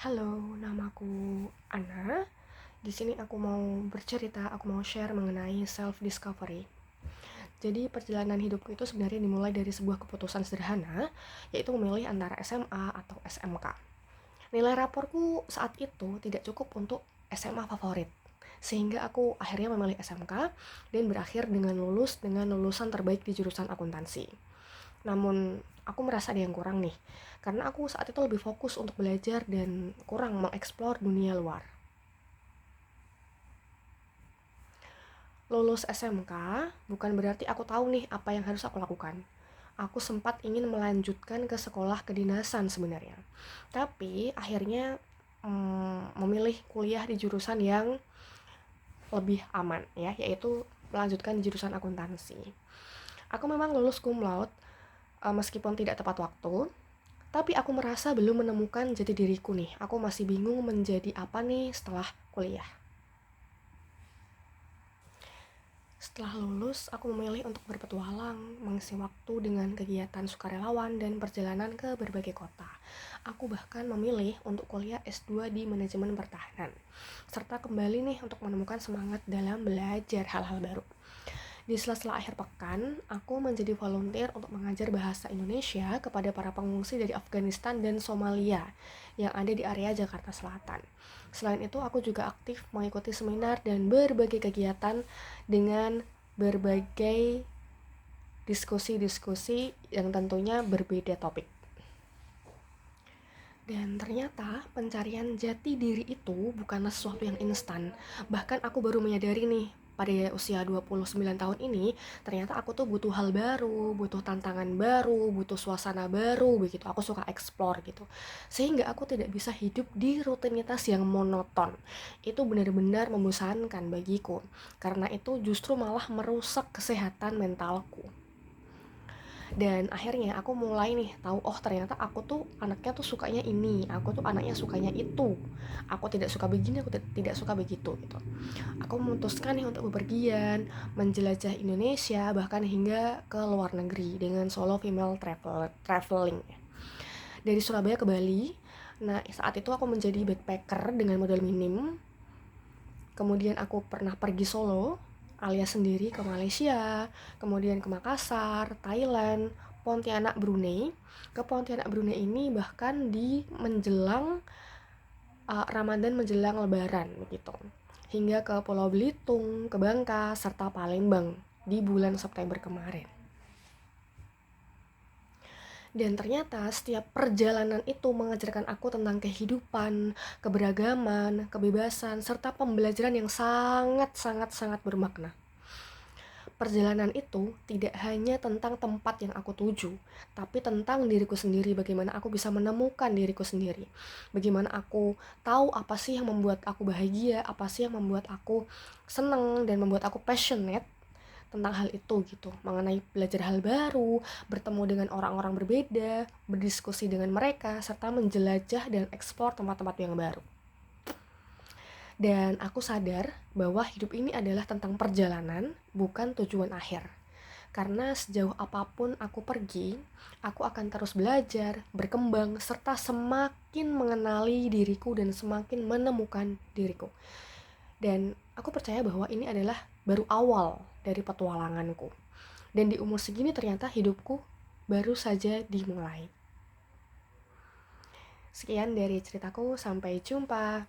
Halo, namaku Ana. Di sini aku mau bercerita, aku mau share mengenai self discovery. Jadi perjalanan hidupku itu sebenarnya dimulai dari sebuah keputusan sederhana, yaitu memilih antara SMA atau SMK. Nilai raporku saat itu tidak cukup untuk SMA favorit, sehingga aku akhirnya memilih SMK dan berakhir dengan lulusan terbaik di jurusan akuntansi. Namun aku merasa ada yang kurang nih, karena aku saat itu lebih fokus untuk belajar dan kurang mengeksplor dunia luar. Lulus SMK bukan berarti aku tahu nih apa yang harus aku lakukan. Aku sempat ingin melanjutkan ke sekolah kedinasan sebenarnya, tapi akhirnya memilih kuliah di jurusan yang lebih aman ya, yaitu melanjutkan di jurusan akuntansi. Aku memang lulus cum laude, meskipun tidak tepat waktu, tapi aku merasa belum menemukan jati diriku nih. Aku masih bingung menjadi apa nih setelah kuliah. Setelah lulus, aku memilih untuk berpetualang, mengisi waktu dengan kegiatan sukarelawan dan perjalanan ke berbagai kota. Aku bahkan memilih untuk kuliah S2 di manajemen pertahanan, serta kembali nih untuk menemukan semangat dalam belajar hal-hal baru. Di sela-sela akhir pekan, aku menjadi volunteer untuk mengajar bahasa Indonesia kepada para pengungsi dari Afghanistan dan Somalia yang ada di area Jakarta Selatan. Selain itu, aku juga aktif mengikuti seminar dan berbagai kegiatan dengan berbagai diskusi-diskusi yang tentunya berbeda topik. Dan ternyata pencarian jati diri itu bukanlah sesuatu yang instan. Bahkan aku baru menyadari nih, pada usia 29 tahun ini, ternyata aku tuh butuh hal baru, butuh tantangan baru, butuh suasana baru, begitu. Aku suka explore gitu. Sehingga aku tidak bisa hidup di rutinitas yang monoton. Itu benar-benar membosankan bagiku. Karena itu justru malah merusak kesehatan mentalku. Dan akhirnya aku mulai nih tahu, oh ternyata aku tuh anaknya tuh sukanya ini, aku tuh anaknya sukanya itu, aku tidak suka begini, aku tidak suka begitu gitu. Aku memutuskan nih untuk bepergian, menjelajah Indonesia, bahkan hingga ke luar negeri dengan solo female traveling dari Surabaya ke Bali. Nah saat itu aku menjadi backpacker dengan modal minim. Kemudian aku pernah pergi solo alias sendiri ke Malaysia, kemudian ke Makassar, Thailand, Pontianak, Brunei. Ke Pontianak, Brunei ini bahkan di menjelang Ramadan, menjelang Lebaran begitu. Hingga ke Pulau Belitung, ke Bangka, serta Palembang di bulan September kemarin. Dan ternyata setiap perjalanan itu mengajarkan aku tentang kehidupan, keberagaman, kebebasan, serta pembelajaran yang sangat bermakna. Perjalanan itu tidak hanya tentang tempat yang aku tuju, tapi tentang diriku sendiri, bagaimana aku bisa menemukan diriku sendiri. Bagaimana aku tahu apa sih yang membuat aku bahagia, apa sih yang membuat aku senang dan membuat aku passionate tentang hal itu gitu, mengenai belajar hal baru, bertemu dengan orang-orang berbeda, berdiskusi dengan mereka, serta menjelajah dan eksplor tempat-tempat yang baru. Dan aku sadar bahwa hidup ini adalah tentang perjalanan, bukan tujuan akhir. Karena sejauh apapun aku pergi, aku akan terus belajar, berkembang, serta semakin mengenali diriku dan semakin menemukan diriku. Dan aku percaya bahwa ini adalah baru awal dari petualanganku. Dan di umur segini ternyata hidupku baru saja dimulai. Sekian dari ceritaku, sampai jumpa.